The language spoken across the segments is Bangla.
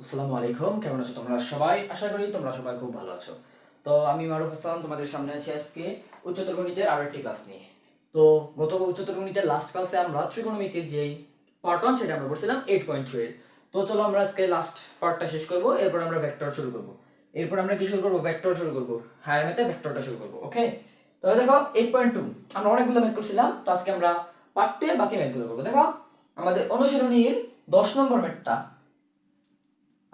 আসসালামু আলাইকুম, কেমন আছো তোমরা সবাই? আশা করি তোমরা সবাই খুব ভালো আছো। তো আমি মারুফ হাসান তোমাদের সামনে আছি আজকে উচ্চতর গণিতের আরো একটি ক্লাস নিয়ে। তো গত উচ্চতর গণিতের লাস্ট ক্লাসে আমরা ত্রিকোণমিতির যেই পার্ট 1 সেটা আমরা পড়ছিলাম 8.3 এর। তো চলো আমরা আজকে লাস্ট পার্টটা শেষ করব, এরপর আমরা ভেক্টর শুরু করব। এরপর আমরা কি শুরু করব? ভেক্টর শুরু করব। হায়ার ম্যাথে ভেক্টরটা শুরু করব। ওকে, তো দেখো 8.2 আমরা অনেকগুলো ম্যাথ করছিলাম, তো আজকে আমরা পার্ট 2 এর বাকি ম্যাথগুলো করব। দেখো আমাদের অনুশীলনীর 10 নম্বর ম্যাথটা,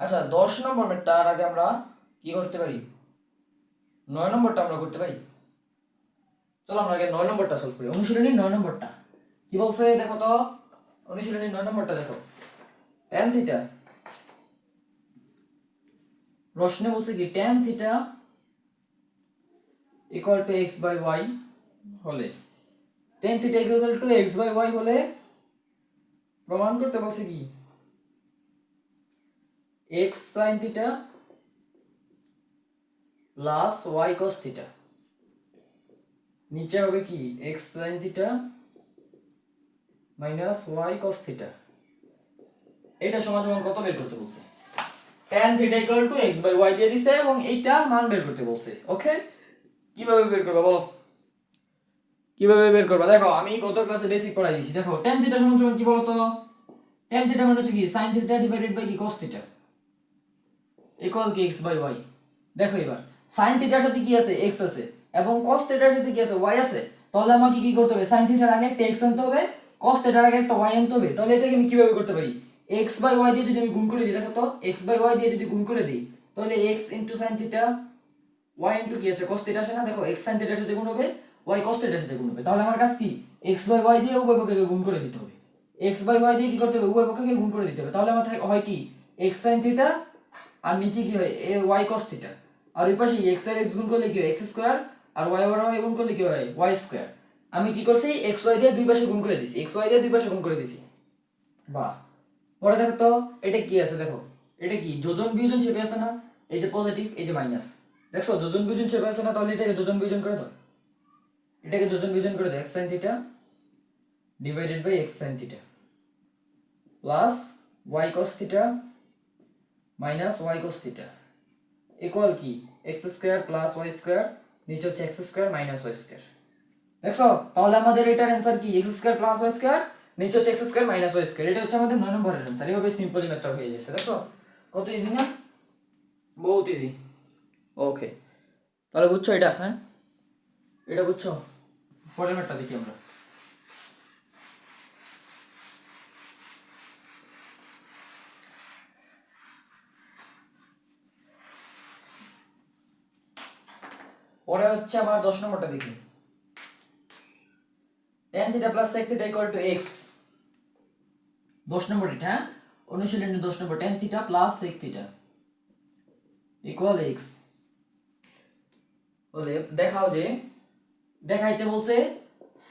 আচ্ছা 10 নম্বর ম্যাথটার আগে আমরা কি করতে পারি? 9 নম্বরটা আমরা করতে পারি। চলো আমরা আগে 9 নম্বরটা সলভ করি। অনুশীলনীর 9 নম্বরটা কি বলছে দেখো তো। অনুশীলনীর 9 নম্বরটা দেখো, tan থিটা, প্রশ্নে বলছে কি tan theta equal to x by y হলে, tan theta equal to x by y হলে প্রমাণ করতে বলছে কি x sin theta plus y cos theta, নিচে হবে কি x sin theta minus y cos theta. এটা সমান সমান কত বের করতে বলছে? tan theta equal to x by y দিয়ে দিছে এবং এইটার মান বের করতে বলছে। ওকে, কিভাবে বের করবা বলো? কিভাবে বের করবা? দেখো আমি গত ক্লাসে বেসিক পড়াই দিয়েছি। দেখো tan থিটা সমান সমান কি বলো তো? tan থিটা মানে হচ্ছে কি sin থিটা ডিভাইডেড বাই কি cos থিটা ইকুয়াল কি x বাই y। দেখো এবার sin থিটার সাথে কি আছে? x আছে, এবং cos থিটার সাথে কি আছে? y আছে। তাহলে আমাকে কি করতে হবে? sin থিটার আগে একটা x আনতে হবে, cos থিটার আগে একটা y আনতে হবে। তাহলে এটাকে আমি কিভাবে করতে পারি? x বাই y দিয়ে যদি আমি গুণ করে দিই, দেখো তো x বাই y দিয়ে যদি গুণ করে দিই, তাহলে x into sin theta y into কি আছে? cos থিটা আসে না? দেখো x sin থিটার সাথে গুণ হবে, y cos থিটার সাথে গুণ হবে। তাহলে আমার কাছে কি x বাই y দিয়ে উভয় পক্ষকে গুণ করে দিতে হবে। x বাই y দিয়ে কি করতে হবে? উভয় পক্ষকে গুণ করে দিতে হবে। তাহলে আমার হয় কি x sin থিটা আর নিচে কি হয় y cos থিটা, আর ওই পাশে x আর x গুণ করলে কি হয় x স্কয়ার, আর y আর y গুণ করলে কি হয় y স্কয়ার। আমি কি করছি x y দিয়ে দুই পাশে গুণ করে দিছি, x y দিয়ে দুই পাশে গুণ করে দিছি। বাহ, পরে দেখো তো এটা কি আছে? দেখো এটা কি যোজন বিয়োজন শেপে আছে না? এই যে পজিটিভ, এই যে মাইনাস, দেখছো যোজন বিয়োজন শেপে আছে না? তাহলে এটাকে যোজন বিয়োজন করে দাও, এটাকে যোজন বিয়োজন করে দাও। x sin theta divided by x sin theta plus y cos theta minus y cos theta equal কি x square plus y square, নিচে হচ্ছে x square minus y square. দেখছো তাহলে আমাদের এটার অ্যানসার কি x square plus y square, নিচে হচ্ছে x square minus y square. এটা হচ্ছে আমাদের 9 নম্বরের অ্যানসার। এভাবে সিম্পলি ম্যাথটা হয়ে যাচ্ছে। দেখো কত ইজি না? বহুত ইজি। ওকে, তাহলে বুঝছো এটা? হ্যাঁ, এটা বুঝছো। পরের ম্যাথটা দেখি আমরা। পরে হচ্ছে আমার 10 নম্বরটা দেখি। tan theta plus sec theta equal to x। 10 number এটা, হ্যাঁ অনুশীলনী 10 number, tan theta plus sec theta equal x। বলে দেখাও যে, দেখাইতে বলছে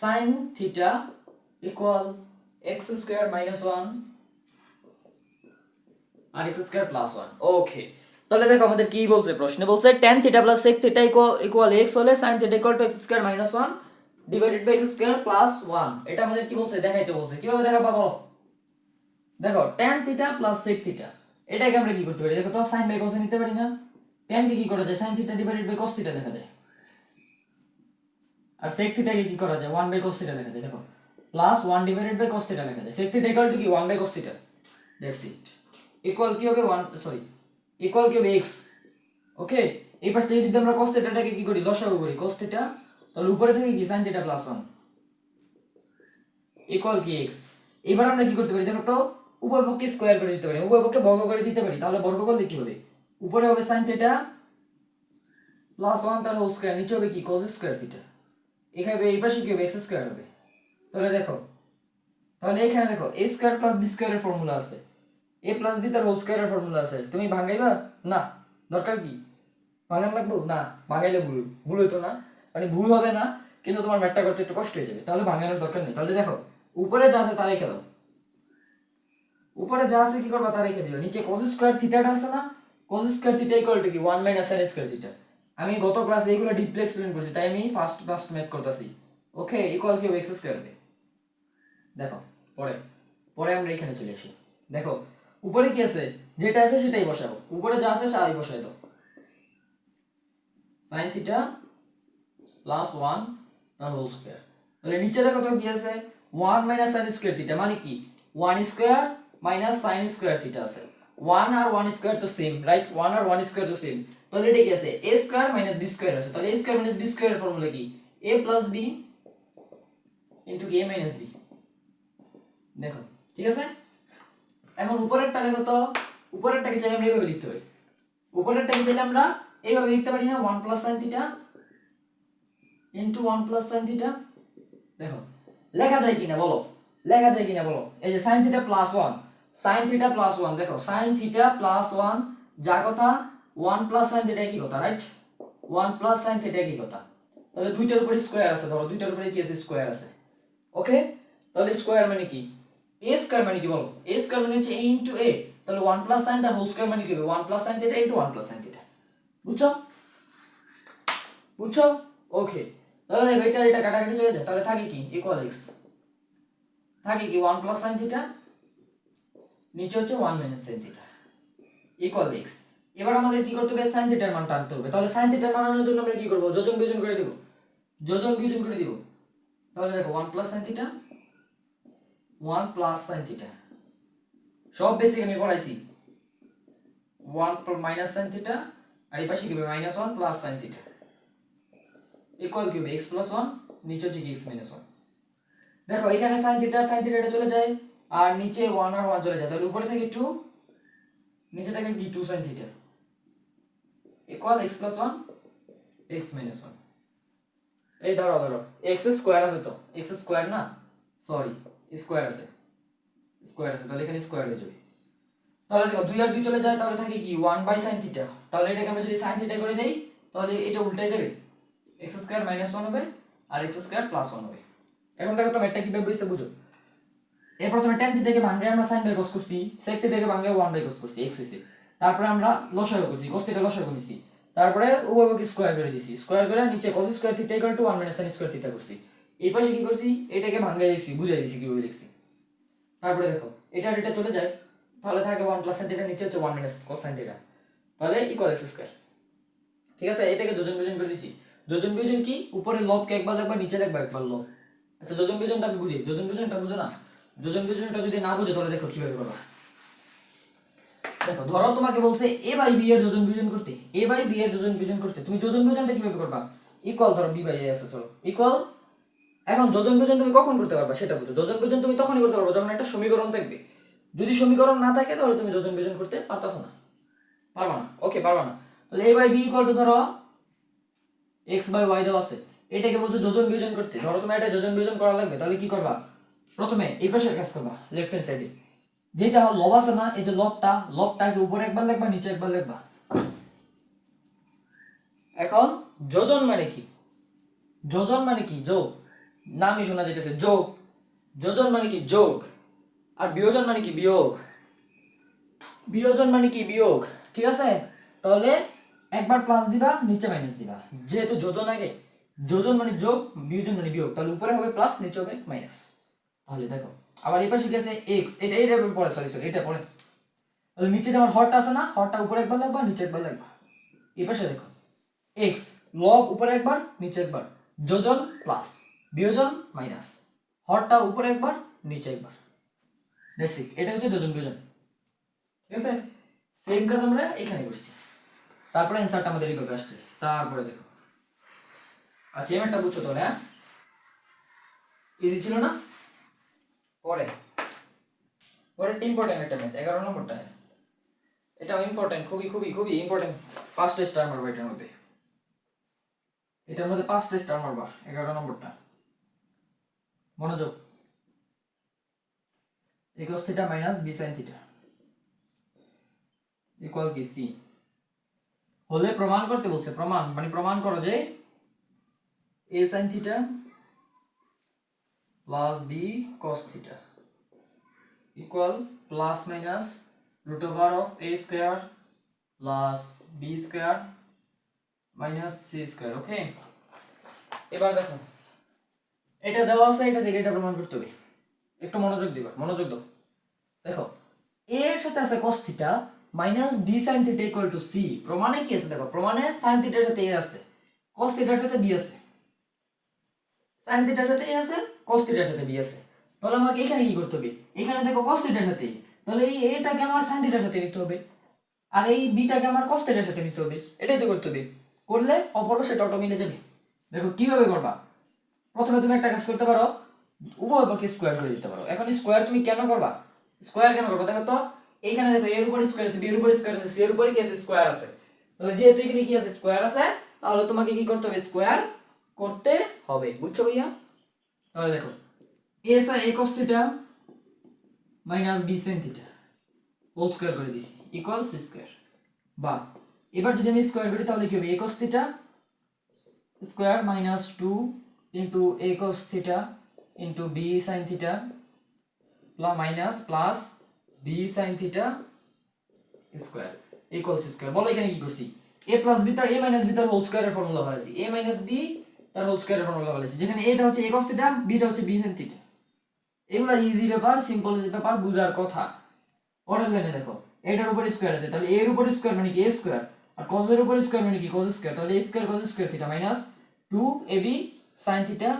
sin theta equal x square minus 1 আর x স্কয়ার প্লাস 1। ওকে, তাহলে দেখো আমাদের কি বলছে প্রশ্নে? বলছে tan theta plus sec theta equal x হলে sin theta equal to x square minus 1 divided by x square plus 1। এটা আমাদের কি বলছে? দেখাইতে বলছে। কিভাবে দেখাবা বলো? দেখো tan theta plus sec theta, এটাকে আমরা কি করতে পারি? দেখো তো sin বাই cos নিতে পারি না? tan কে কি করা যায়? sin theta divided by cos theta দেখা যায়, আর sec থিটাকে কি করা যায়? 1 বাই cos থিটা লেখা যায়। দেখো plus 1 divided by cos theta লেখা যায়। sec থিটা ইকুয়াল টু কি 1 by cos theta, that's it. Equal কি হবে 1, সরি ইকুয়াল কি হবে x। ওকে, এই পাশ থেকে যদি আমরা cos থিটাটাকে কি করি? লসাগু করি cos থিটা, তাহলে উপরে থেকে কি sin থিটা প্লাস 1 ইকুয়াল কি x। এবার আমরা কি করতে পারি? দেখো তো উভয় পক্ষে স্কয়ার করে দিতে পারি, উভয় পক্ষে বর্গ করে দিতে পারি। তাহলে বর্গ করলে কি হবে? উপরে হবে sin থিটা প্লাস 1 তার হোল স্কয়ার, নিচে হবে কি cos স্কয়ার থিটা, এখানে এই পাশে কি হবে x স্কয়ার হবে। তাহলে দেখো, তাহলে এখানে দেখো a স্কয়ার প্লাস b স্কয়ারের ফর্মুলা আছে, a প্লাস b তার হোল স্কয়ারের ফর্মুলা আছে। তুমি ভাঙাইবা না? দরকার কি ভাঙান লাগবো না? ভাঙাইলে ভুল ভুল হইতো না, মানে ভুল হবে না, কিন্তু তোমার ম্যাথটা করতে একটু কষ্ট হয়ে যাবে। তাহলে ভাঙানোর দরকার নেই। তাহলে দেখো উপরে যা আছে তাই রেখে দাও, উপরে যা আছে কি করবা তা রেখে দিবা। নিচে cos স্কয়ার থিটাটা আছে না? cos square theta equal to কি 1 মাইনাস sin স্কয়ার থিটা। আমি গত ক্লাসে এইগুলো ডিপলি এক্সপ্লেইন করছি, তাই আমি ফার্স্ট ফার্স্ট ম্যাথ করতেছি। ওকে, ইকুয়াল কি হবে x স্কয়ার হবে। দেখো পরে পরে আমরা এখানে চলে আসি। দেখো উপরে কি আছে, যেটা আছে সেটাই বসাবো, উপরে যা আছে তাই বসাই দাও। sin থিটা প্লাস 1 তার হোল স্কয়ার। তাহলে নিচে দেখো তো কি আছে, 1 মাইনাস sin স্কয়ার থিটা মানে কি 1 square minus sin square theta আছে। 1 আর 1 স্কয়ার তো সেম, রাইট? 1 আর 1 স্কয়ার তো সেম। তাহলে এটা কি আছে, a square minus b square আছে। তাহলে a স্কয়ার মাইনাস b স্কয়ারের ফর্মুলা কি, a plus b into a minus b। দেখো ঠিক আছে। এখন উপরেরটা দেখো তো, উপরেরটাকে চাইলে আমরা এইভাবে লিখতে পারি, উপরেরটাকে চাইলে আমরা এইভাবে লিখতে পারি না, 1 plus sin theta into 1 plus sin theta. দেখো লেখা যায় কিনা বলো, লেখা যায় কিনা বলো। এই যে sin theta plus 1, sin theta plus 1, দেখো sin থিটা প্লাস 1 যা কথা 1 প্লাস sin থিটা কি কথা, রাইট? 1 প্লাস sin থিটা কি কথা। তাহলে দুইটার উপরে স্কয়ার আছে, ধরো দুইটার উপরে কি আছে, স্কয়ার আছে। ওকে, তাহলে স্কয়ার মানে কি, a স্কয়ার মানে কি বলো, a স্কয়ার মানে হচ্ছে a ইনটু a। তাহলে 1 প্লাস sin তার হোল স্কয়ার মানে কি হবে, 1 plus sin theta into 1 plus sin theta. বুঝছো, বুঝছো? ওকে, তাহলে দেখো এটা এটা কাটাকাটি হয়ে যায়, তাহলে থাকে কি ইকুয়াল x, থাকে কি 1 প্লাস sin থিটা, নিচে হচ্ছে 1 minus sin theta equal x। এবার আমাদের কি করতে হবে, sin থিটার মানটা আনতে হবে। তাহলে sin থিটার মান আনার জন্য আমরা কি করব, যোজন বিয়োজন করে দেব, যোজন বিয়োজন করে দিব। তাহলে দেখো 1 plus sin theta, 1 plus sin theta, সব বেসিক আমি পড়াইছি। 1 মাইনাস sin থিটা, আর এই পাশে কি হবে minus 1 plus sin theta equal কি হবে x প্লাস 1, নিচে হচ্ছে কি x মাইনাস 1। দেখো এখানে sin থিটা আর sin থিটা এটা চলে যায়, আর নিচে 1 আর 1 চলে যায়, তাহলে উপরে থাকে 2, নিচে থাকে কি 2 sin theta equal x plus 1 x minus 1। এই ধরো ধরো x স্কয়ার আছে তো, x স্কয়ার না, সরি স্কয়ার আছে, স্কয়ার আছে, তাহলে এখানে স্কয়ার হয়ে যাবে। তাহলে দেখো 2 আর 2 চলে যায়, তাহলে থাকে কি 1 বাই sin থিটা। তাহলে এটাকে আমরা যদি sin থিটা করে দেই তাহলে এটা উল্টে যাবে, x স্কয়ার মাইনাস 1 হবে আর x স্কয়ার প্লাস 1 হবে। এখন দেখো তো এটা কিভাবে বুঝতে, বুঝো। এর প্রথমে tan থিটাকে ভাঙে আমরা sin বাই cos করছি, sec থিটাকে ভাঙে 1 বাই cos করছি x এসে, তারপরে আমরা লসাগু করছি, cos থিটা লসাগু করেছি, তারপরে উভয়কে স্কয়ার করে দিয়েছি, স্কয়ার করে নিচে cos square theta equal two 1 minus sin square theta করছি। এই পাশে কি করছি, এটাকে ভাঙে দিয়েছি, বুঝাই দিয়েছি কিভাবে লিখছি। তারপরে দেখো এটা আর এটা চলে যায়, তাহলে থাকে 1 প্লাস sin থিটা, নিচে হচ্ছে 1 মাইনাস cos sin থিটা, তাহলে ইকুয়াল x স্কয়ার। ঠিক আছে, এটাকে যোজন বিয়োজন করে দিয়েছি। যোজন বিয়োজন কি, উপরে লবকে একবার লিখবা, নিচে লিখবা একবার লব। আচ্ছা যোজন বিয়োজনটা আমি বুঝি, যোজন বিয়োজনটা বুঝো না? যোজন বিয়োজনটা যদি না বুঝো তাহলে দেখো কিভাবে করবা। দেখো ধরো তোমাকে বলছে a বাই b এর যোজন বিয়োজন করতে, a বাই b এর যোজন বিয়োজন করতে, তুমি যোজন বিয়োজনটা কিভাবে করবা, ইকুয়াল ধরো b বাই a আছে, চলো ইকুয়াল। এখন যোজন বিয়োজন তুমি কখন করতে পারবা সেটা বুঝো। যোজন বিয়োজন তুমি তখনই করতে পারবা যখন একটা সমীকরণ থাকবে। যদি সমীকরণ না থাকে তাহলে তুমি যোজন বিয়োজন করতে পারতাছো না, পারবা না। ওকে, পারবা না। তাহলে a by b equal to ধরো x বাই y দেওয়া আছে, এটাকে বলছো যোজন বিয়োজন করতে। ধরো তুমি এটা যোজন বিয়োজন করা লাগবে, তাহলে কি করবা, প্রথমে এই পাশের কাজ করবা, লেফট হ্যান্ড সাইডে যেটা লব আছে না, এই যে লবটা, লবটাকে উপরে একবার লিখবা, নিচে একবার লিখবা। এখন যোজন মানে কি, যোজন মানে কি যোগ, নামই শোনা যেতেছে যোগ। যোজন মানে কি যোগ, আর বিয়োজন মানে কি বিয়োগ, বিয়োজন মানে কি বিয়োগ। ঠিক আছে, তাহলে একবার প্লাস দিবা, নিচে মাইনাস দিবা, যেহেতু যোজন আগে, যোজন মানে যোগ, বিয়োজন মানে বিয়োগ, তাহলে উপরে হবে প্লাস, নিচে হবে মাইনাস। তাহলে দেখো আবার এই পাশে কি আছে x, এটা এইটা পরে, সরি সরি এটা পরে। তাহলে নিচে যেমন হরটা আছে না, হরটা উপরে একবার লাগবা, নিচে একবার লাগবা। এই পাশে দেখো x লব উপরে একবার, নিচে একবার, যোজন প্লাস, বিয়োজন মাইনাস, হরটা উপরে একবার, নিচে একবার। দ্যাটস ইট, এটা হচ্ছে যোজন বিয়োজন। ঠিক আছে, সেম কাজ আমরা এখানে করছি। তারপরে অ্যানসারটা আমাদের এইভাবে আসছে। তারপরে দেখো, আচ্ছা এই ম্যাথটা বুঝছো তো, হ্যাঁ ইজি ছিল না? পরে পরেরটা ইম্পর্টেন্ট একটা ম্যাথ, 11 নম্বরটা, এটাও ইম্পর্টেন্ট, খুবই খুবই খুবই ইম্পর্টেন্ট। 5টা স্টার মারবা এটার মধ্যে, এটার মধ্যে 5টা স্টার মারবা 11 নম্বরটা। মনোযোগ, cos theta minus b sin theta equal কি c হলে প্রমাণ করতে বলছে। প্রমাণ মানে প্রমাণ করো যে a sin theta plus b cos theta equal plus minus root over of a square plus b square minus c square. Okay, এবার দেখো এটা দেওয়া আছে, এটা থেকে এটা প্রমাণ করতে হবে। একটু মনোযোগ দিবা, মনোযোগ দাও। দেখো a এর সাথে আছে cos theta minus b sin theta equal two c। প্রমাণে কি আছে দেখো, প্রমাণে sin থিটার সাথে a আছে, cos থিটার সাথে b আছে, sin থিটার সাথে a আছে, cos থিটার সাথে b আছে। তাহলে আমাকে এখানে কি করতে হবে, এখানে দেখো cos থিটার সাথে a, তাহলে এই এটাকে আমার sin থিটার সাথে নিতে হবে, আর এই বিটাকে আমার cos থিটার সাথে নিতে হবে। এটাই তো করতে হবে, করলে অপর সেটা অটো মিলে যাবে। দেখো কিভাবে করবা, প্রথমে তুমি একটা কাজ করতে পারো, উভয় পক্ষে স্কোয়ার করে দিতে পারো। এখন স্কোয়ার তুমি কেন করবা, স্কোয়ার কেন করবা, দেখো তো এইখানে দেখো এর উপর স্কোয়ার আছে, বি এর উপর স্কোয়ার আছে, সি এর উপরে কি আছে, স্কোয়ার আছে। তাহলে যেহেতু এখানে কি আছে, স্কোয়ার আছে, তাহলে তোমাকে কি করতে হবে, স্কোয়ার করতে হবে। বুঝছো ভাইয়া? তাহলে দেখো a cos theta minus b sin theta whole square করে দিছি ইকুয়াল সি স্কোয়ার। বা এবার যদি আমি স্কোয়ার করি তাহলে কি হবে, cos theta square minus 2 into cos theta into b sin theta minus plus b sin theta square equal c square. বলো এখানে কি করছি, a প্লাস বি তার a মাইনাস বি তার হোল স্কোয়ারের ফর্মুলা বানাইছি, a মাইনাস বি তার হোল স্কোয়ারের ফর্মুলা বানাইছি, যেখানে এটা হচ্ছে cos থিটা, বিটা হচ্ছে বি sin থিটা। এগুলা ইজি ব্যাপার, সিম্পল ব্যাপার, বুঝার কথা। পরের লাইনে দেখো এটার উপর স্কোয়ার আছে, তাহলে এর উপর স্কোয়ার মানে কি a স্কোয়ার, আর cos এর উপর স্কোয়ার মানে কি cos স্কোয়ার, তাহলে a square cos square theta minus 2ab sin theta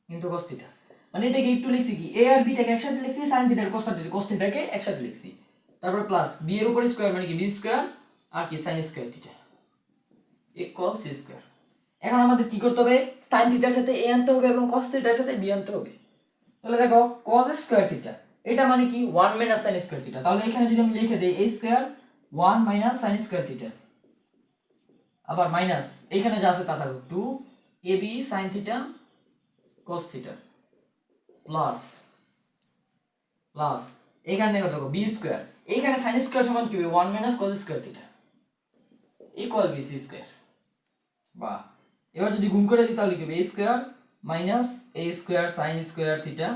into cos theta. মানে এটাকে একটু লিখছি কি, a আর b টাকে একসাথে লিখছি, sin থিটা আর cos থিটাকে একসাথে লিখছি। তারপর প্লাস b এর উপর স্কোয়ার মানে কি b স্কোয়ার আর কি sin square theta equal c square. এখন আমাদের কি করতে হবে, sin থিটার সাথে a আনতে হবে এবং cos থিটার সাথে b আনতে হবে। তাহলে দেখো cos স্কয়ার থিটা এটা মানে কি 1 মাইনাস sin স্কয়ার থিটা, তাহলে এখানে যদি আমি লিখে দেই a square 1 minus sin square theta, আবার মাইনাস এখানে যা আছে তা থাকবে 2 ab sin theta cos theta plus plus এখানে কত হবে b স্কয়ার, এখানে sin স্কয়ার সমান কি হবে 1 minus cos square theta equal b c square. বা এবার যদি গুণ করে দিই তাহলে কি হবে a square minus a square sin square theta,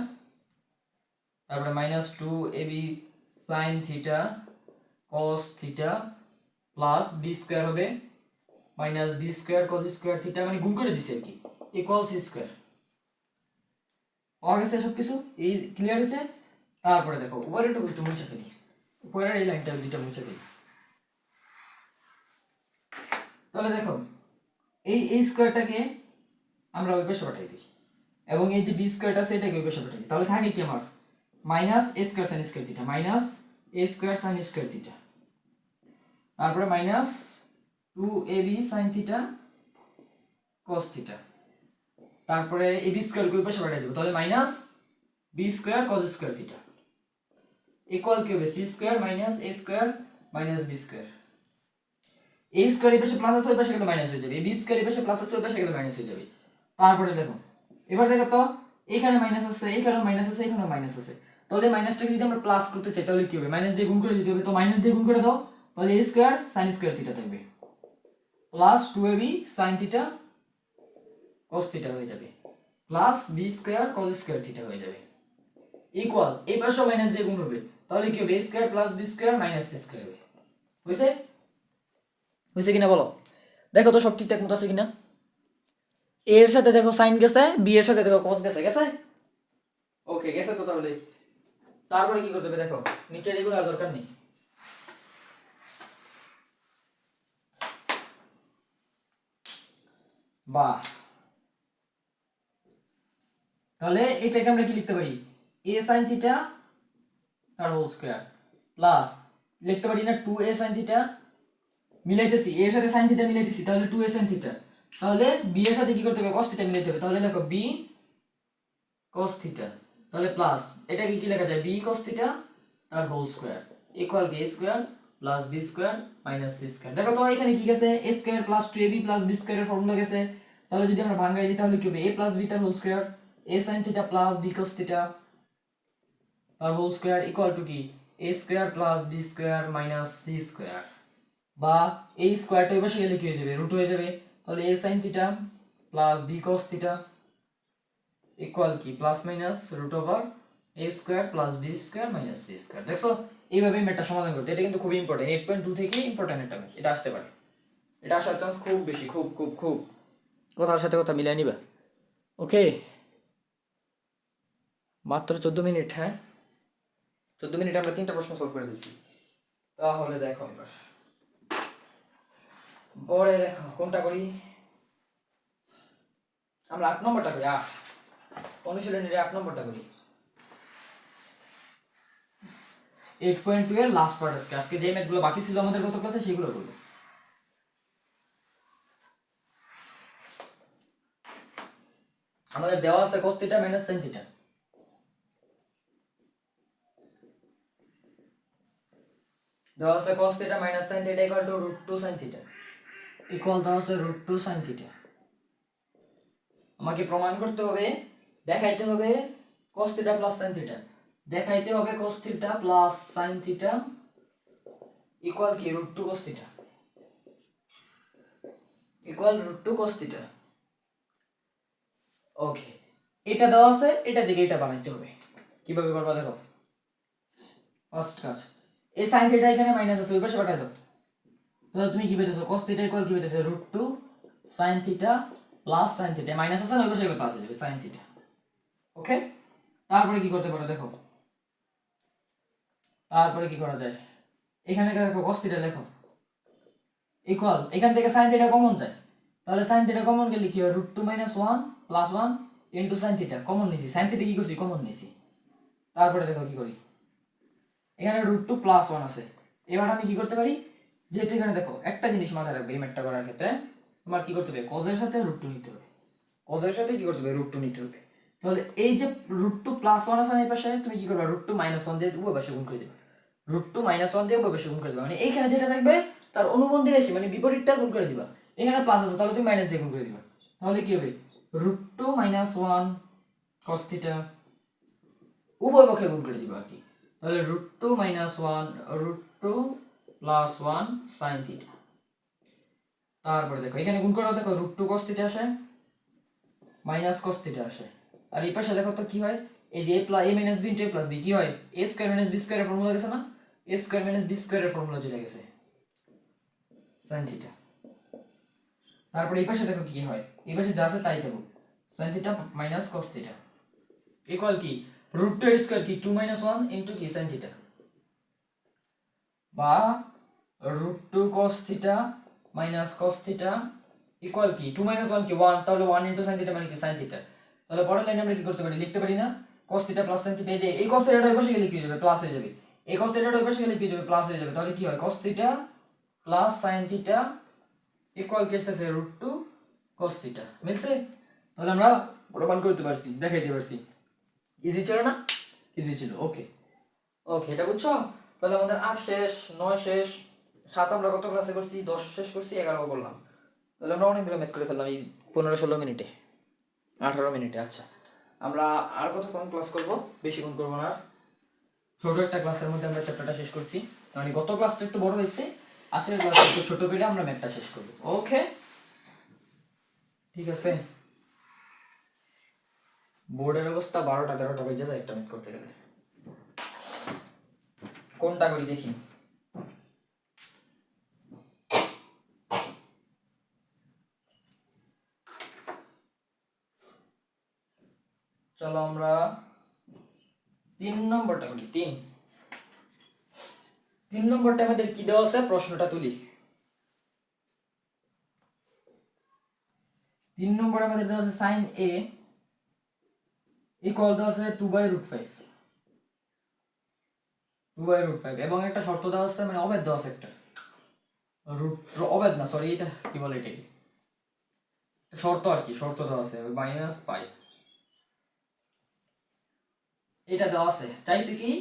তারপরে minus 2ab sin theta cos theta plus b square হবে minus b square cos square theta, মানে গুণ করে দিছি আর কি, ইকুয়াল c স্কয়ার। পাওয়া গেছে সব কিছু, এই ক্লিয়ার হয়েছে। তারপরে দেখো উপরেরটুকু একটু মুছে ফেলি, উপরের এই লাইনটা দুইটা মুছে ফেলি। তাহলে দেখো এই স্কয়ারটাকে আমরা ওই পাশে পাঠাই দিই, এবং এই যে b স্কয়ারটা আছে এটাকে ওই পাশে পাঠাই দিই, তাহলে থাকে কি আমার minus a square sin square theta minus a square sin square theta, তারপরে minus 2ab sin theta cos theta, তারপরে ab স্কয়ার কে ওই পাশে পাঠিয়ে দেব, তাহলে minus b square cos square theta equal কি হবে c square minus a square minus b square. a square এর পাশে প্লাস আছে ওই পাশে গেলে মাইনাস হয়ে যাবে, b স্কয়ার এর পাশে প্লাস আছে ওই পাশে গেলে মাইনাস হয়ে যাবে। তারপরে দেখো এবার দেখো তো এখানে মাইনাস আছে, এখানেও মাইনাস আছে, এখানেও মাইনাস আছে, তাহলে মাইনাসটাকে যদি আমরা প্লাস করতে চাই তাহলে কি হবে, মাইনাস দিয়ে গুণ করে দিতে হবে, তো মাইনাস দিয়ে গুণ করে দাও, তাহলে a square sin square theta থাকবে plus 2ab sin theta cos theta হয়ে যাবে plus b square cos square theta হয়ে যাবে ইকুয়াল এই পাশেও মাইনাস দিয়ে গুণ হবে, তাহলে কি হবে a square plus b square minus c square হবে। হইছে হইছে কিনা বলো, দেখো তো সব ঠিকঠাক মতো আছে কিনা। a এর সাথে দেখো sin গেছে, b এর সাথে দেখো cos গেছে, গেছে ওকে গেছে তো। তাহলে তারপরে কি করতে হবে দেখো, নিচের এগুলো আর দরকার নেই, বাহ। তাহলে এটাকে আমরা কি লিখতে পারি, a sin থিটা তার হোল স্কয়ার প্লাস লিখতে পারি না 2a sin থিটা, মিলাইতেছি a এর সাথে sin থিটা মিলাইতেছি, তাহলে 2a sin থিটা, তাহলে b এর সাথে কি করতে হবে cos থিটা মিলাইতে হবে, তাহলে দেখো b cos থিটা, তাহলে প্লাস এটা কি লেখা যায় b cos থিটা তার whole square equal a square plus b square minus c square. দেখো তো এখানে কি গেছে a square plus 2ab plus b স্কয়ারের ফর্মুলা গেছে, তাহলে যদি আমরা ভাঙাই দিই তাহলে কি হবে a প্লাস b তার whole square a sin theta plus b cos theta তার হোল স্কয়ার ইকুয়াল টু কি a square plus b square minus c square. বা এই স্কয়ারটা ওই পাশে গেলে কি হয়ে যাবে, রুট হয়ে যাবে, তাহলে a sin theta plus b cos theta equal কি plus minus root over a square plus b square minus c square. দেখছো এইভাবে ম্যাথটা সমাধান করতে, এটা কিন্তু খুব ইম্পর্টেন্ট, 8.2 থেকে ইম্পর্টেন্ট একটা ম্যাথ, এটা আসতে পারে, এটা আসার চান্স খুব বেশি, খুব খুব খুব। কথার সাথে কথা মিলিয়ে নিবা, ওকে। মাত্র 14 মিনিট, হ্যাঁ 14 মিনিটে আমরা 3টা প্রশ্ন সলভ করে দিয়েছি। তাহলে দেখো এবার পরে দেখো কোনটা করি, আমরা 8 নম্বরটা করি। অনুশীলনীর 8 নম্বরটা করি। 8.2 এর লাস্ট পার্ট আজকে যে ম্যাথগুলো বাকি ছিল আমাদের গত ক্লাসে সেগুলো করবো। আমাদের দেওয়া আছে cos θ - sin θ। দেওয়া আছে cos θ - sin θ = √2 sin θ ইকুয়াল দেওয়া আছে √2 sin θ। আমাকে প্রমাণ করতে হবে, দেখাইতে হবে cos θ + sin θ, দেখাইতে হবে cos θ + sin θ ইকুয়াল কি √2 cos θ ইকুয়াল √2 cos θ। ওকে, এটা দেওয়া আছে, এটা থেকে এটা বানাইতে হবে। কিভাবে করবা দেখো, ফার্স্ট কাজ, এই sin θ এখানে মাইনাস আছে, ওই পাশে পাঠাই দাও। তাহলে তুমি কি পেতেছো cos θ ইকুয়াল কি পেতেছো √2 sin θ + sin θ, মাইনাস আছে না, ওই পাশে প্লাস হয়ে যাবে sin θ। ওকে, তারপরে কি করতে পারো দেখো, তারপরে কি করা যায়, এখানে দেখো cos θ লেখো ইকুয়াল, এখান থেকে sin θ কমন যায়, তাহলে sin θ কমন গেলে কি হয় √2 - 1 + 1 ইনটু sin θ কমন নিছি, sin θ কি করছি কমন নিছি। তারপরে দেখো কি করি, এখানে √2 + 1 আছে। এবার আমি কি করতে পারি, যেহেতু এখানে দেখো একটা জিনিস মাথায় রাখবে, এই ম্যাথটা করার ক্ষেত্রে তোমার কি করতে হবে, cos এর সাথে √2 নিতে হবে, cos এর সাথে কি করতে হবে √2 নিতে হবে। তাহলে এই যে √2 + 1 আছে এই পাশে, তুমি কি করবে √2 - 1 দিয়ে উভয় পাশে গুণ করে দিবে, √2 - 1 দিয়ে উভয় পাশে গুণ করে দিবা, মানে এইখানে যেটা থাকবে তার অনুবন্ধী রাশি মানে বিপরীতটা গুণ করে দিবা। এখানে প্লাস আছে তাহলে তুমি মাইনাস দিয়ে গুণ করে দিবা, তাহলে কি হবে √2 - 1 cos θ উভয় পক্ষে গুণ করে দিবা আর কি। তাহলে √2 - 1 √2 + 1 sin θ। তারপরে দেখো এখানে গুণ করা, দেখো √2 cos θ আসে মাইনাস cos θ আসে, আর এই পাশে দেখো তো কি হয়, এই যে a - b * b কি হয়, a² - b² এর ফর্মুলা গেছে না, a² - b² এর ফর্মুলা চলে গেছে sin θ। তারপরে এই পাশে দেখো কি হয়, এই পাশে যা আছে তাই থাকো sin θ - cos θ ইকুয়াল কি √2 এর স্কয়ার কি 2 - 1 ইনটু কি sin θ, বা √2 cos θ - cos θ ইকুয়াল কি 2 - 1 কি 1, তাহলে 1 ইনটু sin θ মানে কি sin θ। তাহলে পরের লাইনে আমরা কি করতে পারি, লিখতে পারি না cos θ + sin θ, এই যে এই cos θ টা ওই পাশে গেলে কি হয়ে যাবে প্লাস হয়ে যাবে, এই cos θ টা ওই পাশে গেলে কি হয়ে যাবে প্লাস হয়ে যাবে, তাহলে কি হয় cos θ + sin θ ইকুয়াল কি আসছে √2 cos θ। মিলছে? তাহলে আমরা প্রমাণ করতে পারছি, দেখাইতে পারছি। ইজি ছিল না? ইজি ছিল। ওকে ওকে, এটা বুঝছো? তাহলে আমাদের 8 শেষ, 9 শেষ, 7 আমরা কত ক্লাসে করছি, 10 শেষ করছি, 11 করলাম। তাহলে আমরা অনেকগুলো ম্যাথ করে ফেললাম এই 15-16 মিনিটে, 18 মিনিটে। আচ্ছা, আমরা আর কতক্ষণ ক্লাস করব, বেশিক্ষণ করবো না, ছোট একটা ক্লাসের মধ্যে আমরা চ্যাপ্টারটা শেষ করছি। মানে গত ক্লাসটা একটু বড় হয়েছে, আজকের ক্লাসটা একটু ছোট করে আমরা ম্যাথটা শেষ করব। ওকে, ঠিক আছে। বোর্ডের অবস্থা 12টা-13টা বেজে যায় একটা ম্যাথ করতে গেলে। কোনটা করি দেখি, চলো আমরা 3 নম্বরটা করি। 3 নম্বরটা আমাদের কি দেওয়া আছে, প্রশ্নটা তুলি। 3 নম্বরে আমাদের দেওয়া আছে sin a ইকুয়াল দেওয়া আছে 2/√5, 2/√5 এবং একটা শর্ত দেওয়া আছে, মানে অবেদ দেওয়া আছে একটা, অবেদ না সরি, এটা কি বলে, এটাকে শর্ত আর কি, শর্ত দেওয়া আছে -π, এটা দেওয়া আছে। চাইছে কি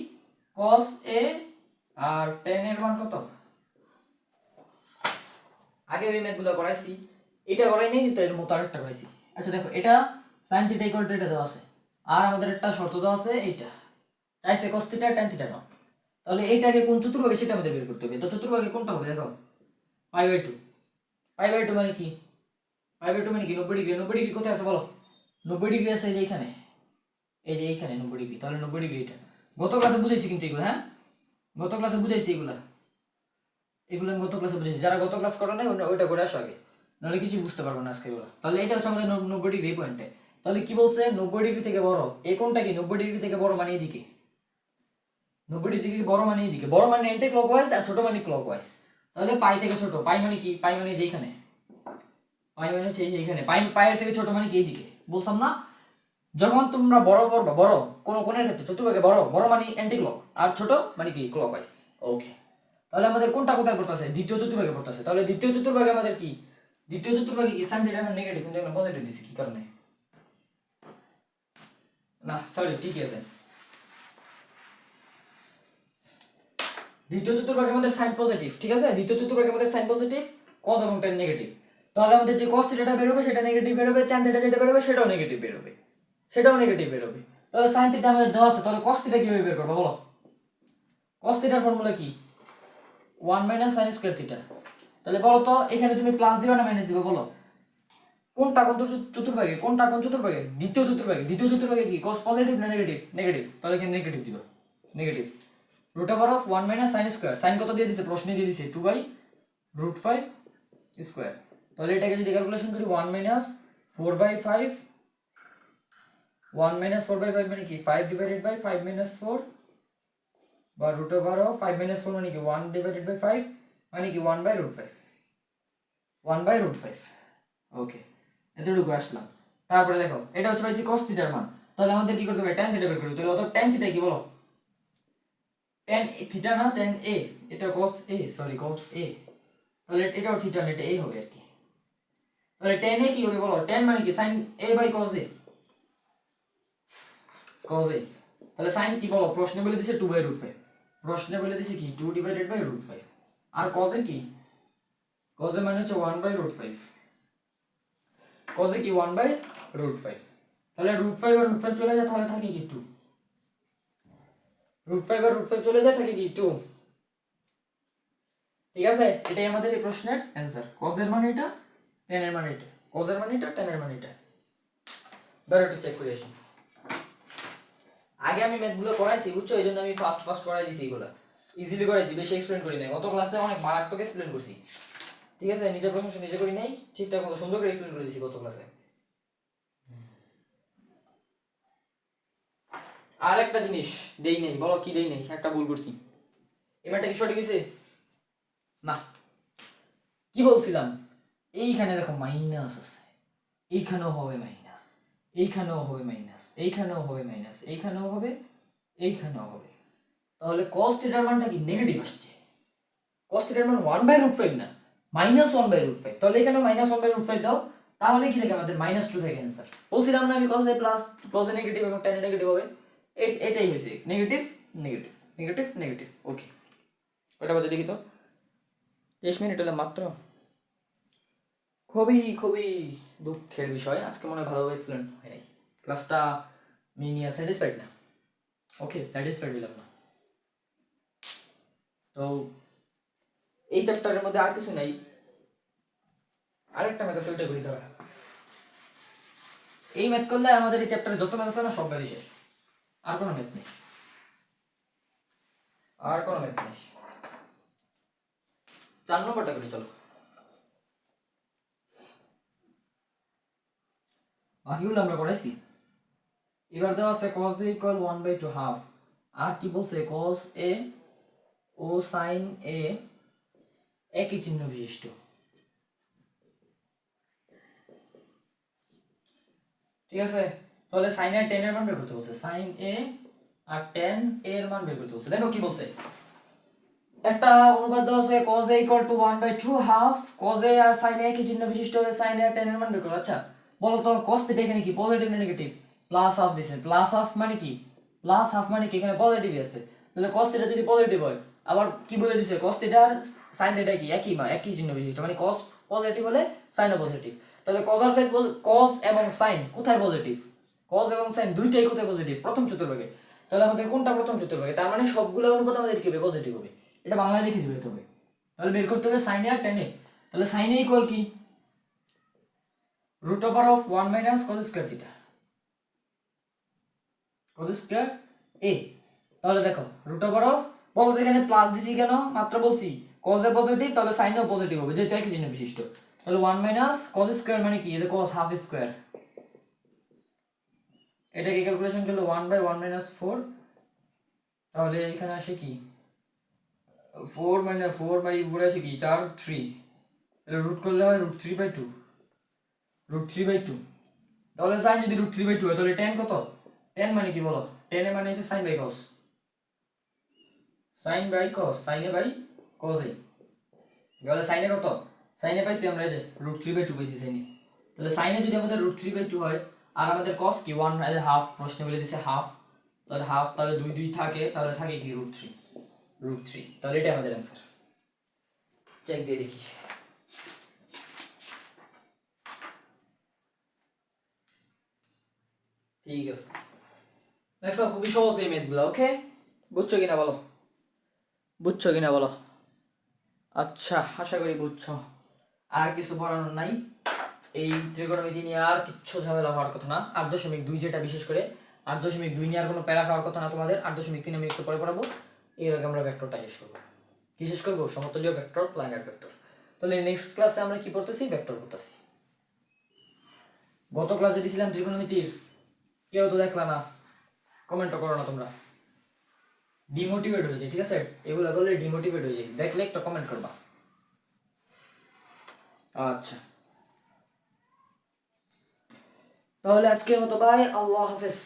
cos a আর tan এর মান কত, আগে ওই ম্যাথগুলো করাইছি, এটা করাই নেই কিন্তু এর মতো আরেকটা করাইছি। আচ্ছা দেখো, এটা sin θ ইকুয়াল টু এটা দেওয়া আছে, আর আমাদের একটা শর্ত দেওয়া আছে, এইটা চাইছে cos θ tan θ নাও। তাহলে এইটাকে কোন চতুর্ভাগে সেটা আমাদের বের করতে হবে। তো চতুর্ভাগে কোনটা হবে দেখো, π/2, π/2 মানে কি, π/2 মানে কি 90 ডিগ্রি। 90 ডিগ্রি কোথায় আছে বলো, 90 ডিগ্রি আছে এই যে এখানে, এই যে এইখানে 90 ডিগ্রি, তাহলে 90 ডিগ্রি এটা। গত ক্লাসে বুঝাইছি কিন্তু এগুলো, হ্যাঁ গত ক্লাসে বুঝাইছি এগুলা, এগুলো আমি গত ক্লাসে বুঝাইছি। যারা গত ক্লাস করো না ওইটা করে আসো আগে, নাহলে কিছু বুঝতে পারবো না আজকে এগুলো। তাহলে এটা হচ্ছে আমাদের 90 ডিগ্রি পয়েন্টে। তাহলে কি বলছে 90 ডিগ্রি থেকে বড়, এই কোনটা কি 90 ডিগ্রি থেকে বড় মানে এইদিকে 90 ডিগ্রি বড় মানে এইদিকে, বড় মানে অ্যান্টি ক্লকওয়াইজ আর ছোট মানে ক্লকওয়াইজ। তাহলে পাই থেকে ছোট, পাই মানে কি, পাই মানে যেখানে, পাই মানে হচ্ছে এইখানে, পাই পায়ের থেকে ছোট মানে কি এইদিকে। বলতাম না যখন তোমরা বড় করবা, বড় কোন কোণের ক্ষেত্রে চতুর্ভাগে বড়, বড় মানে অ্যান্টি ক্লক আর ছোট মানে কি ক্লকওয়াইজ। ওকে, তাহলে আমাদের কোনটা কোথায় পড়তেছে, দ্বিতীয় চতুর্ভাগে পড়তেছে। তাহলে দ্বিতীয় চতুর্ভাগে আমাদের কি, দ্বিতীয় চতুর্ভাগে কি সাইন থিটা নেগেটিভ, কিন্তু এখানে পজিটিভ দিছি কি কারণে, না সরি ঠিকই আছে। দ্বিতীয় চতুর্ভাগের মধ্যে সাইন পজিটিভ, ঠিক আছে, দ্বিতীয় চতুর্ভাগের মধ্যে সাইন পজিটিভ, cos এবং tan নেগেটিভ। তাহলে আমাদের যে cos থিটাটা বের হবে সেটা নেগেটিভ বের হবে, tan থিটা যেটা বের হবে সেটাও নেগেটিভ বের হবে, সেটাও নেগেটিভ বের হবে। তাহলে sin থিটা আমাদের দেওয়া আছে, তাহলে cos থিটা কিভাবে বের করব বলো। cos থিটার ফর্মুলা কি, 1 - sin স্কয়ার থিটা। তাহলে বলো তো এখানে তুমি প্লাস দিবা না মাইনাস দিবা বলো, কোনটা কোন চতুর্ভাগে, কোনটা কোন চতুর্ভাগে, দ্বিতীয় চতুর্ভাগে। দ্বিতীয় চতুর্ভাগে কি cos পজিটিভ না নেগেটিভ, নেগেটিভ, তাহলে এখানে নেগেটিভ দিবা, নেগেটিভ। √1 - sin স্কয়ার, sin কত দিয়ে দিছে প্রশ্নে দিয়ে দিছে 2/√5 স্কয়ার। তাহলে এটাকে যদি ক্যালকুলেশন করি 1 - 4/5, 1 - 4/5 মানে কি 5/5 - 4, বা √5 - 4 মানে কি 1/5 মানে কি 1/5, 1/5। ওকে, এতটুকু আসলাম। তারপরে দেখো এটা হচ্ছে পাইছি cos থিটার মান, তাহলে আমাদের কি করতে হবে, tan থিটা বের করতে হবে। তাহলে অত tan থিটা কি বলো, tan থিটা না tan a, এটা cos a, sorry cos a, তাহলে এটাও থিটা না এটা a হবে আর কি। তাহলে tan a কি হবে বলো, tan মানে কি sin a/cos a, cos a। তাহলে sin কি বলো, প্রশ্নে বলে দিয়েছে 2/5, প্রশ্নে বলে দিয়েছে কি 2/5, আর cos a কি, cos a মানে হচ্ছে 1/5, cos a কি 1/5। তাহলে √5 আর √5 চলে যায়, তাহলে থাকে কি 2, √5 আর √5 চলে যায়, থাকে কি 2। ঠিক আছে, এটাই আমাদের এই প্রশ্নের অ্যানসার। cos এর মানে এটা, tan এর মানে এটা, cos এর মানে এটা, tan এর মানে এটা। বেরোটা চেক করে আসি। আগে আমি ম্যাথগুলো করাইছি বুঝছো, এই জন্য আমি ফাস্ট ফাস্ট করাই দিছি, এগুলো ইজিলি করাইছি, বেশি এক্সপ্লেন করি নাই। গত ক্লাসে অনেক মারাত্মক এক্সপ্লেন করছি, ঠিক আছে, নিজের প্রশংসা নিজে করি নাই, ঠিকঠাক মতো সুন্দর করে এক্সপ্লেন করে দিছি গত ক্লাসে। আর একটা জিনিস দেই নাই, বলো কি দেই নাই, একটা ভুল করছি। এই ম্যাথটা কি সঠিক হয়েছে, না, কি বলছিলাম, এইখানে দেখো মাইনাস আছে, এইখানেও হবে মাইনাস, এইখানেও হবে মাইনাস, এইখানেও হবে মাইনাস, এইখানেও হবে, এইখানেও হবে। তাহলে cos থিটার মানটা কি নেগেটিভ আসছে, cos থিটার মান 1/5 না, -1/5। তাহলে এখানে -1/5 দাও, তাহলে কি থাকে আমাদের -2 থাকে অ্যান্সার। বলছিলাম না আমি cos a plus cos a negative এবং tan a নেগেটিভ হবে, এটাই হয়েছে, নেগেটিভ নেগেটিভ নেগেটিভ নেগেটিভ। ওকে, ওটা বাজে দেখি তো, 30 মিনিট হলে মাত্র। খুবই খুবই দুঃখের বিষয়, আজকে মনে হয় ভালোভাবে এক্সপ্লেন হয় নাই ক্লাসটা, আমি নিয়ে স্যাটিসফাইড না। ওকে, স্যাটিসফাইড হলাম না। তো এই চ্যাপ্টারের মধ্যে আর কিছু নাই, আরেকটা ম্যাথ আছে ওইটা করি ধরা। এই ম্যাথ করলে আমাদের এই চ্যাপ্টারে যত ম্যাথ আছে না সব ম্যাথই শেষ, আর কোনো ম্যাথ নেই, আর কোনো ম্যাথ নেই। 4 নম্বরটা করি চলো, বাকিগুলো আমরা করাইছি। এবার দেওয়া আছে cos a = 1/2, আর কি বলছে cos a O sin a একই চিহ্ন বিশিষ্ট। ঠিক আছে, তাহলে sin আর tan এর মান বের করতে বলছে, sin a আর tan a এর মান বের করতে বলছে। দেখো কি বলছে, একটা অনুপাত দেওয়া আছে cos a = 1/2, cos a R sin a একই চিহ্ন বিশিষ্ট হলে sin a আর tan এর মান বের করো। আচ্ছা বলো তো cos থিটা এখানে কি পজিটিভ না নেগেটিভ, প্লাস হাফ দিছে, প্লাস হাফ মানে কি, প্লাস হাফ মানে কি এখানে পজিটিভই আছে। তাহলে cos থিটা যদি পজিটিভ হয়, আবার কি বলে দিছে cos থিটা আর sin থিটা কি একই, একই চিহ্ন বিশিষ্ট, মানে cos পজিটিভ হলে sin ও পজিটিভ। তাহলে cos আর sin, cos এবং sin কোথায় পজিটিভ, cos এবং sin দুইটাই কোথায় পজিটিভ, প্রথম চতুর্ভাগে। তাহলে আমাদের কোনটা প্রথম চতুর্ভাগে, তার মানে সবগুলো অনুপাত আমাদের কি হবে, পজিটিভ হবে। এটা বাংলায় লিখে দিতে হবে। তাহলে বের করতে হবে sin a আর tan a। তাহলে sin a ইকুয়াল কি √1 - cos square theta, cos square a। তাহলে দেখো বলো তো এখানে প্লাস দিছি কেন, মাত্র বলছি cos a পজিটিভ, তাহলে sin ও পজিটিভ হবে, যেটা একই চিহ্ন বিশিষ্ট। তাহলে 1 - cos স্কয়ার মানে কি, এটা cos হাফ স্কয়ার, এটাকে ক্যালকুলেশন করলে 1/1 - 4 তাহলে এখানে আসে কি 4 আসে কি 4/3, তাহলে রুট করলে হয় √3/2, √3/2। তাহলে সাইন যদি √3/2 হয় তাহলে tan কত? tan মানে কি বলো? tan এর মানে হচ্ছে sine by cos, sine by cos, সাইনে বাই কসে। তাহলে সাইনে কত? সাইনে পাইছি আমরা এই যে √3/2 পাইছি সাইনে। তাহলে সাইনে যদি আমাদের √3/2 হয় আর আমাদের কস কি 1/2, প্রশ্ন বলে দিছে হাফ, তাহলে হাফ, তাহলে 2 2 থাকে, তাহলে থাকে কি √3, তাহলে এটা আমাদের অ্যান্সার। চেক দিয়ে দেখি। ঠিক আছে, নেক্সট খুবই সহজ এই ম্যাথগুলো। ওকে, বুঝছো কিনা বলো, বুঝছো কিনা বলো? আচ্ছা, আশা করি বুঝছো। আর কিছু পড়ানোর নাই, এই ত্রিকোণমিতি নিয়ে আর কিচ্ছু ঝামেলা হওয়ার কথা না। 8.2 যেটা, বিশেষ করে 8.2 নিয়ে আর কোনো প্যারা খাওয়ার কথা না তোমাদের। 8.3 আমি একটু পরে পড়াবো, এর আগে আমরা ভেক্টরটা শেষ করবো। কি শেষ করবো? সমতলীয় ভেক্টর, প্ল্যানার ভেক্টর। তাহলে নেক্সট ক্লাসে আমরা কি পড়তেছি? ভেক্টর পড়তেছি। গত ক্লাসে দিয়েছিলাম ত্রিকোণমিতির, কেউ তো দেখলা না, কমেন্টও করো না তোমরা, ডিমোটিভেট হয়ে যায়। ঠিক আছে, এগুলো করলে ডিমোটিভেট হয়ে যায়, দেখলে একটা কমেন্ট করবা। আচ্ছা, তাহলে আজকের মতো বাই, আল্লাহ হাফেজ।